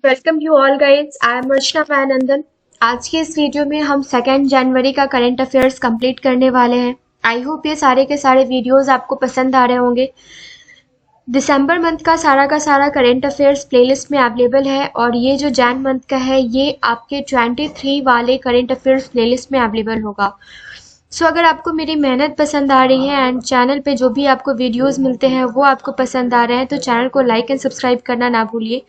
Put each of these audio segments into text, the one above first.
Welcome you all guys, I am Archana Mayanandan. आज की इस वीडियो में हम 2 जनवरी का करंट अफेयर्स कंप्लीट करने वाले हैं। आई होप ये सारे के सारे वीडियोस आपको पसंद आ रहे होंगे। दिसंबर मंथ का सारा करंट अफेयर्स प्लेलिस्ट में अवेलेबल है और ये जो जैन मंथ का है ये आपके 23 वाले करंट अफेयर्स प्लेलिस्ट में अवेलेबल होगा। सो अगर आपको मेरी मेहनत पसंद आ रही है एंड चैनल पे जो भी आपको वीडियोस मिलते हैं वो आपको पसंद आ रहे हैं तो चैनल को लाइक एंड सब्सक्राइब करना ना भूलिए,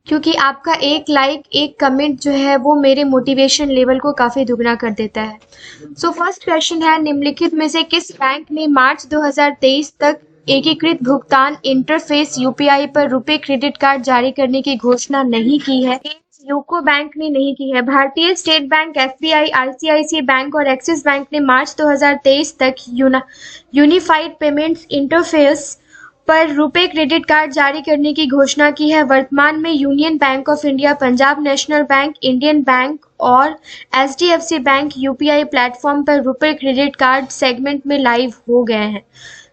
क्योंकि आपका एक लाइक एक कमेंट जो है वो मेरे मोटिवेशन लेवल को काफ़ी दुगना कर देता है। सो फर्स्ट क्वेश्चन है, निम्नलिखित में से किस बैंक ने मार्च 2023 तक एकीकृत भुगतान इंटरफेस यूपीआई पर रुपए क्रेडिट कार्ड जारी करने की घोषणा नहीं की है? यूको बैंक ने नहीं की है। भारतीय state bank, SBI, ICICI bank और एक्सिस बैंक ने मार्च 2023 तक यूनिफाइड पेमेंट्स इंटरफेस पर रुपे क्रेडिट कार्ड जारी करने की घोषणा की है। वर्तमान में union bank of India, Punjab national bank, Indian bank और एचडीएफसी बैंक यूपीआई प्लेटफॉर्म पर रुपे क्रेडिट कार्ड सेगमेंट में लाइव हो गए हैं।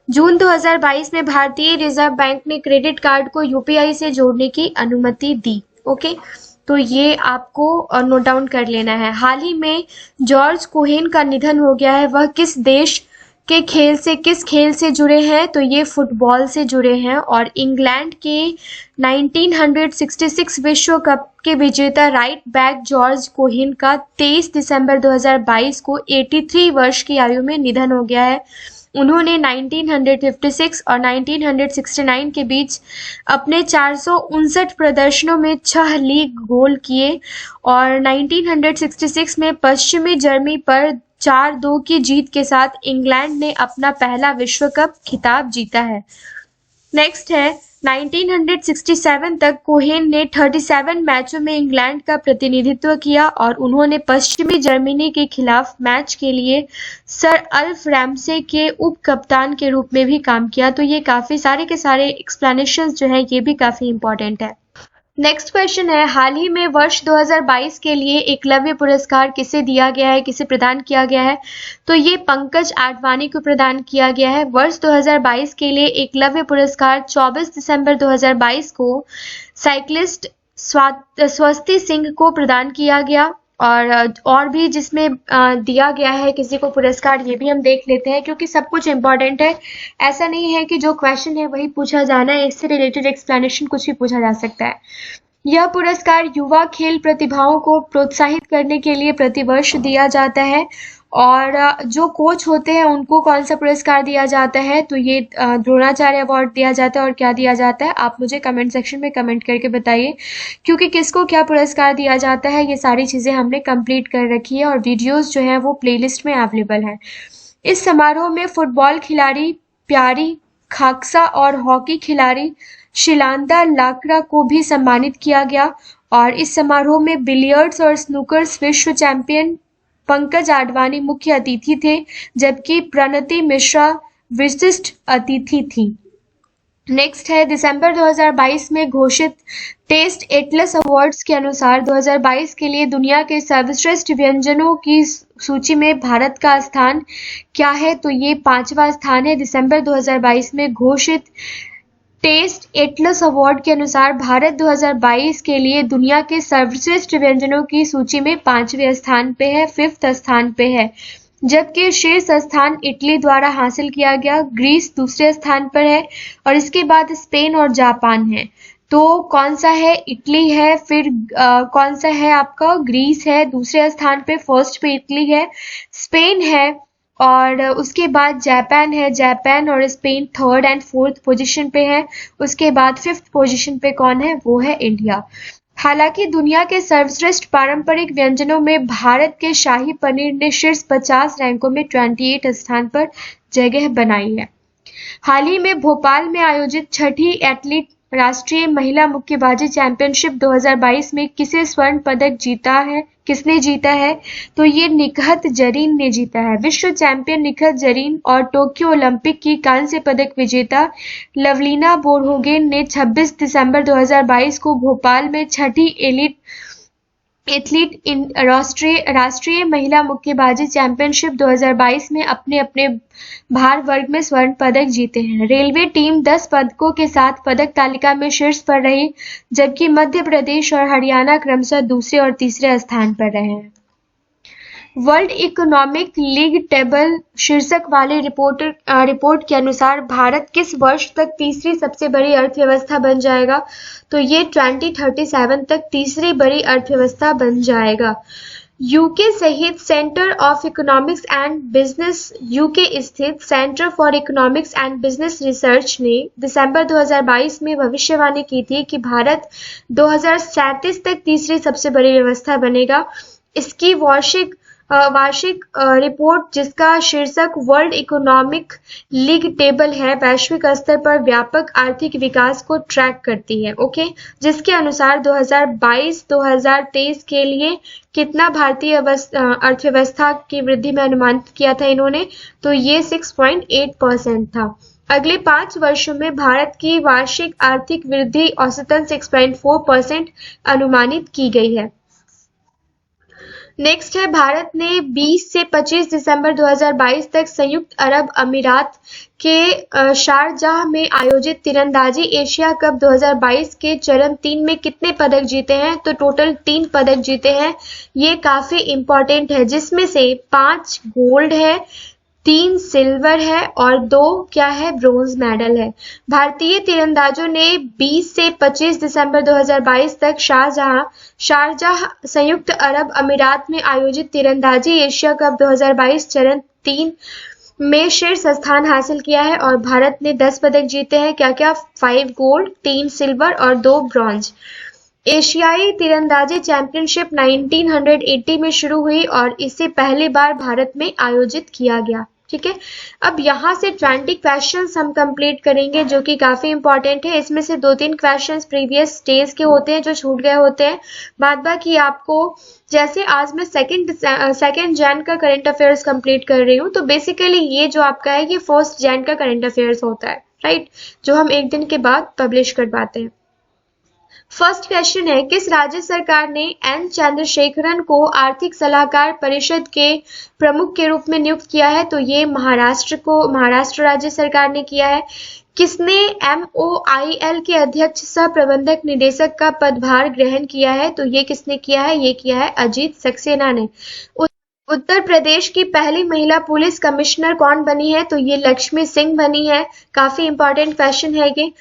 जून 2022 में भारतीय रिजर्व बैंक ने क्रेडिट कार्ड को यूपीआई से जोड़ने की अनुमति दी। ओके, तो ये आपको नोट डाउन कर लेना है। हाल ही में जॉर्ज कोहेन का निधन हो गया है। वह किस खेल से जुड़े हैं? तो ये फुटबॉल से जुड़े हैं और इंग्लैंड के 1966 विश्व कप के विजेता राइट बैक जॉर्ज कोहेन का 23 दिसंबर 2022 को 83 वर्ष की आयु में निधन हो गया है। उन्होंने 1956 और 1969 के बीच अपने 459 प्रदर्शनों में 6 लीग गोल किए और 1966 में पश्चिमी जर्मनी पर 4-2 की जीत के साथ इंग्लैंड ने अपना पहला विश्व कप खिताब जीता है। नेक्स्ट है, 1967 तक कोहेन ने 37 मैचों में इंग्लैंड का प्रतिनिधित्व किया और उन्होंने पश्चिमी जर्मनी के खिलाफ मैच के लिए सर अल्फ रैमसे के उप कप्तान के रूप में भी काम किया। तो ये काफ़ी सारे के सारे एक्सप्लेनेशंस जो है ये भी काफ़ी इंपॉर्टेंट है। नेक्स्ट क्वेश्चन है, हाल ही में वर्ष 2022 के लिए एकलव्य पुरस्कार किसे दिया गया है, किसे प्रदान किया गया है? तो ये पंकज आडवाणी को प्रदान किया गया है। वर्ष 2022 के लिए एकलव्य पुरस्कार 24 दिसंबर 2022 को साइक्लिस्ट स्वस्ति सिंह को प्रदान किया गया और भी जिसमें दिया गया है किसी को पुरस्कार, ये भी हम देख लेते हैं क्योंकि सब कुछ इम्पोर्टेंट है। ऐसा नहीं है कि जो क्वेश्चन है वही पूछा जाना है, इससे रिलेटेड एक्सप्लेनेशन कुछ भी पूछा जा सकता है। यह पुरस्कार युवा खेल प्रतिभाओं को प्रोत्साहित करने के लिए प्रतिवर्ष दिया जाता है और जो कोच होते हैं उनको कौन सा पुरस्कार दिया जाता है? तो ये द्रोणाचार्य अवार्ड दिया जाता है। और क्या दिया जाता है आप मुझे कमेंट सेक्शन में कमेंट करके बताइए, क्योंकि किसको क्या पुरस्कार दिया जाता है ये सारी चीज़ें हमने कंप्लीट कर रखी है और वीडियोस जो हैं वो प्लेलिस्ट में अवेलेबल हैं। इस समारोह में फुटबॉल खिलाड़ी प्यारी खाकसा और हॉकी खिलाड़ी शिलांदा लाकड़ा को भी सम्मानित किया गया और इस समारोह में बिलियर्ड्स और स्नूकर्स विश्व चैंपियन पंकज आडवाणी मुख्य अतिथि थे, जबकि प्रणति मिश्रा विशिष्ट अतिथि थी। नेक्स्ट है, दिसंबर 2022 में घोषित टेस्ट एटलस अवार्ड्स के अनुसार 2022 के लिए दुनिया के सर्वश्रेष्ठ व्यंजनों की सूची में भारत का स्थान क्या है? तो ये 5वां स्थान है। दिसंबर 2022 में घोषित टेस्ट एटलस अवार्ड के अनुसार भारत 2022 के लिए दुनिया के सर्वश्रेष्ठ व्यंजनों की सूची में 5वें स्थान पे है, 5th स्थान पे है, जबकि शीर्ष स्थान इटली द्वारा हासिल किया गया। ग्रीस दूसरे स्थान पर है और इसके बाद स्पेन और जापान है। तो कौन सा है? इटली है, फिर कौन सा है आपका? ग्रीस है दूसरे स्थान पे, फर्स्ट पे इटली है, स्पेन है और उसके बाद जापान है। जापान और Spain 3rd and 4th position पे है। उसके बाद 5th पोजीशन पे कौन है? वो है इंडिया। हालांकि दुनिया के सर्वश्रेष्ठ पारंपरिक व्यंजनों में भारत के शाही पनीर ने शीर्ष 50 रैंकों में 28 स्थान पर जगह बनाई है। हाल ही में भोपाल में आयोजित 6ठी एथलीट राष्ट्रीय महिला मुक्केबाजी चैंपियनशिप 2022 में किसे स्वर्ण पदक जीता है? किसने जीता है? तो ये निखत जरीन ने जीता है। विश्व चैंपियन निखत जरीन और टोक्यो ओलंपिक की कांस्य पदक विजेता लवलीना बोरगोहेन ने 26 दिसंबर 2022 को भोपाल में 6ठी एथलीट इन राष्ट्रीय महिला मुक्केबाजी चैंपियनशिप 2022 में अपने अपने भार वर्ग में स्वर्ण पदक जीते हैं। रेलवे टीम 10 पदकों के साथ पदक तालिका में शीर्ष पर रही, जबकि मध्य प्रदेश और हरियाणा क्रमशः दूसरे और तीसरे स्थान पर रहे हैं। वर्ल्ड इकोनॉमिक लीग टेबल शीर्षक वाली रिपोर्ट के अनुसार भारत किस वर्ष तक तीसरी सबसे बड़ी अर्थव्यवस्था बन जाएगा? तो ये 2037 तक तीसरी बड़ी अर्थव्यवस्था बन जाएगा। यूके सहित centre of economics and business UK स्थित centre for economics and business research ने दिसंबर 2022 में भविष्यवाणी की थी कि भारत 2037 तक तीसरी सबसे बड़ी व्यवस्था बनेगा। इसकी वार्षिक रिपोर्ट, जिसका शीर्षक वर्ल्ड इकोनॉमिक लीग टेबल है, वैश्विक स्तर पर व्यापक आर्थिक विकास को ट्रैक करती है। ओके, जिसके अनुसार 2022-2023 के लिए कितना भारतीय अर्थव्यवस्था की वृद्धि में अनुमानित किया था इन्होंने, तो ये 6.8% था। अगले 5 वर्षों में भारत की वार्षिक आर्थिक वृद्धि औसतन 6.4% अनुमानित की गई है। नेक्स्ट है, भारत ने 20 से 25 दिसंबर 2022 तक संयुक्त अरब अमीरात के शारजाह में आयोजित तीरंदाजी एशिया कप 2022 के चरण 3 में कितने पदक जीते हैं? तो टोटल 3 पदक जीते हैं। ये काफी इंपॉर्टेंट है, जिसमें से 5 गोल्ड है, 3 सिल्वर है और 2 क्या है, ब्रोंज मेडल है। भारतीय तीरंदाजों ने 20 से 25 दिसंबर 2022 तक शारजाह संयुक्त अरब अमीरात में आयोजित तीरंदाजी एशिया कप 2022 चरण 3 में शीर्ष स्थान हासिल किया है और भारत ने 10 पदक जीते हैं। क्या क्या? 5 गोल्ड, 3 सिल्वर और 2 ब्रॉन्ज। एशियाई तीरंदाजी चैंपियनशिप 1980 में शुरू हुई और इसे पहली बार भारत में आयोजित किया गया। ठीक है, अब यहाँ से 20 क्वेश्चंस हम कंप्लीट करेंगे, जो कि काफी इंपॉर्टेंट है। इसमें से 2-3 क्वेश्चंस प्रीवियस डेज के होते हैं जो छूट गए होते हैं। बाद बाकी आपको, जैसे आज मैं सेकेंड जैन का करंट अफेयर्स कंप्लीट कर रही हूँ, तो बेसिकली ये जो आपका है, ये 1st जैन का करंट अफेयर्स होता है, राइट, जो हम एक दिन के बाद पब्लिश कर पाते हैं। फर्स्ट क्वेश्चन है, किस राज्य सरकार ने एन चंद्रशेखरन को आर्थिक सलाहकार परिषद के प्रमुख के रूप में नियुक्त किया है? तो ये महाराष्ट्र राज्य सरकार ने किया है। किसने MOIL के अध्यक्ष सह प्रबंधक निदेशक का पदभार ग्रहण किया है? तो ये किसने किया है? ये किया है अजीत सक्सेना ने। उत्तर प्रदेश की पहली महिला पुलिस कमिश्नर कौन बनी है? तो ये लक्ष्मी सिंह बनी है। काफी इंपॉर्टेंट क्वेश्चन है ये।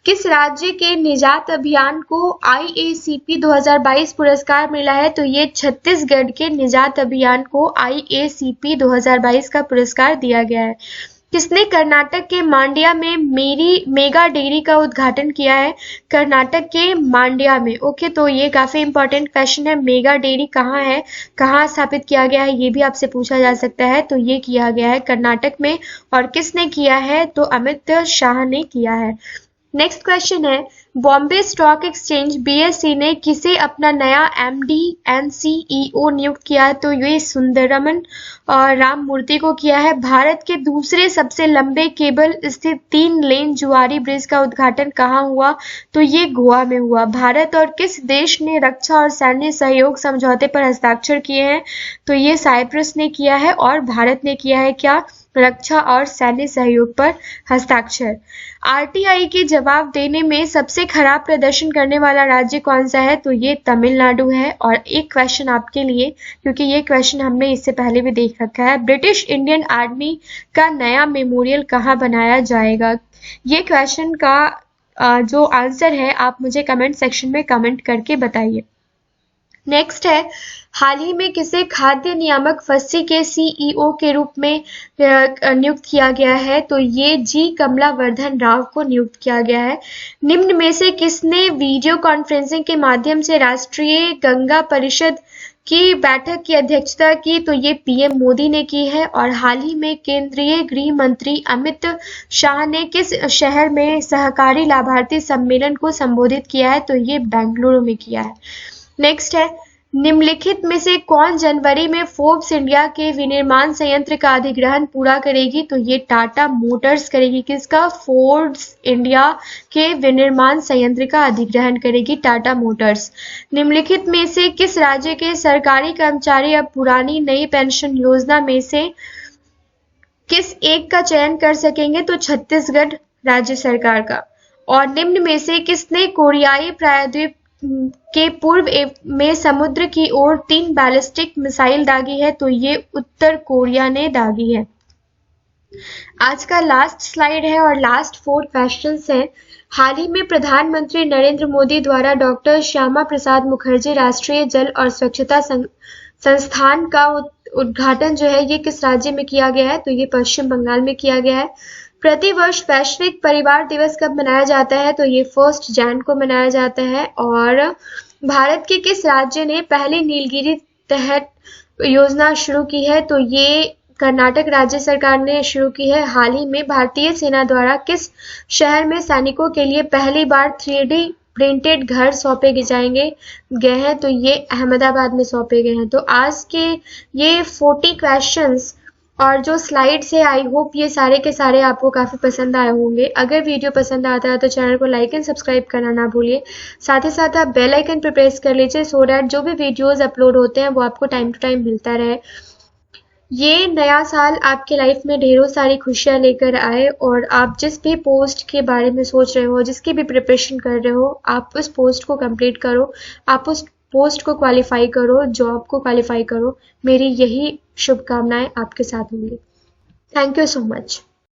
किस राज्य के निजात अभियान को IACP 2022 पुरस्कार मिला है? तो ये छत्तीसगढ़ के निजात अभियान को IACP 2022 का पुरस्कार दिया गया है। किसने कर्नाटक के मांड्या में मेगा डेयरी का उद्घाटन किया है? कर्नाटक के मांड्या में। ओके, तो ये काफी इंपॉर्टेंट क्वेश्चन है। मेगा डेयरी कहाँ है, कहाँ स्थापित किया गया है, ये भी आपसे पूछा जा सकता है। तो ये किया गया है कर्नाटक में। और किसने किया है? तो अमित शाह ने किया है। नेक्स्ट क्वेश्चन है, बॉम्बे स्टॉक एक्सचेंज BSE ने किसे अपना नया MD and CEO नियुक्त किया है? तो ये सुंदरमन और राममूर्ति को किया है। भारत के दूसरे सबसे लंबे केबल स्थित 3 लेन जुआरी ब्रिज का उद्घाटन कहाँ हुआ? तो ये गोवा में हुआ। भारत और किस देश ने रक्षा और सैन्य सहयोग समझौते पर हस्ताक्षर किए हैं? तो ये साइप्रस ने किया है और भारत ने किया है क्या? रक्षा और सैन्य सहयोग पर हस्ताक्षर। RTI के जवाब देने में सबसे खराब प्रदर्शन करने वाला राज्य कौन सा है? तो ये तमिलनाडु है। और एक क्वेश्चन आपके लिए, क्योंकि ये क्वेश्चन हमने इससे पहले भी देख रखा है, ब्रिटिश इंडियन आर्मी का नया मेमोरियल कहाँ बनाया जाएगा? ये क्वेश्चन का जो आंसर है आप मुझे कमेंट सेक्शन में कमेंट करके बताइए। नेक्स्ट है, हाल ही में किसे खाद्य नियामक फस्सी के CEO के रूप में नियुक्त किया गया है? तो ये G कमलावर्धन राव को नियुक्त किया गया है। निम्न में से किसने वीडियो कॉन्फ्रेंसिंग के माध्यम से राष्ट्रीय गंगा परिषद की बैठक की अध्यक्षता की? तो ये PM मोदी ने की है। और हाल ही में केंद्रीय गृह मंत्री अमित शाह ने किस शहर में सहकारी लाभार्थी सम्मेलन को संबोधित किया है? तो ये बेंगलुरु में किया है। नेक्स्ट है, निम्नलिखित में से कौन जनवरी में फोर्ब्स इंडिया के विनिर्माण संयंत्र का अधिग्रहण पूरा करेगी? तो ये टाटा मोटर्स करेगी। किसका? फोर्ब्स इंडिया के विनिर्माण संयंत्र का अधिग्रहण करेगी टाटा मोटर्स। निम्नलिखित में से किस राज्य के सरकारी कर्मचारी अब पुरानी नई पेंशन योजना में से किस एक का चयन कर सकेंगे? तो छत्तीसगढ़ राज्य सरकार का। और निम्न में से किसने कोरियाई प्रायद्वीप के पूर्व में समुद्र की ओर 3 बैलिस्टिक मिसाइल दागी है? तो ये उत्तर कोरिया ने दागी है। आज का लास्ट स्लाइड है और लास्ट 4 क्वेश्चंस हैं। हाल ही में प्रधानमंत्री नरेंद्र मोदी द्वारा डॉक्टर श्यामा प्रसाद मुखर्जी राष्ट्रीय जल और स्वच्छता संस्थान का उद्घाटन जो है ये किस राज्य में किया गया है? तो ये पश्चिम बंगाल में किया गया है। प्रतिवर्ष वैश्विक परिवार दिवस कब मनाया जाता है? तो ये 1 जनवरी को मनाया जाता है। और भारत के किस राज्य ने पहली नीलगिरी तहत योजना शुरू की है? तो ये कर्नाटक राज्य सरकार ने शुरू की है। हाल ही में भारतीय सेना द्वारा किस शहर में सैनिकों के लिए पहली बार 3D प्रिंटेड घर सौंपे गए हैं? तो ये अहमदाबाद में सौंपे गए हैं। तो आज के ये 40 क्वेश्चंस और जो स्लाइड्स है आई होप ये सारे के सारे आपको काफ़ी पसंद आए होंगे। अगर वीडियो पसंद आता है तो चैनल को लाइक एंड सब्सक्राइब करना ना भूलिए। साथ ही साथ आप बेल आइकन पर प्रेस कर लीजिए सो दैट जो भी वीडियोस अपलोड होते हैं वो आपको टाइम टू टाइम मिलता रहे। ये नया साल आपके लाइफ में ढेरों सारी खुशियाँ लेकर आए और आप जिस भी पोस्ट के बारे में सोच रहे हो, जिसकी भी प्रिपरेशन कर रहे हो, आप उस पोस्ट को कंप्लीट करो, आप उस पोस्ट को क्वालिफाई करो, जॉब को क्वालिफाई करो। मेरी यही शुभकामनाएं आपके साथ होंगी। Thank you so much.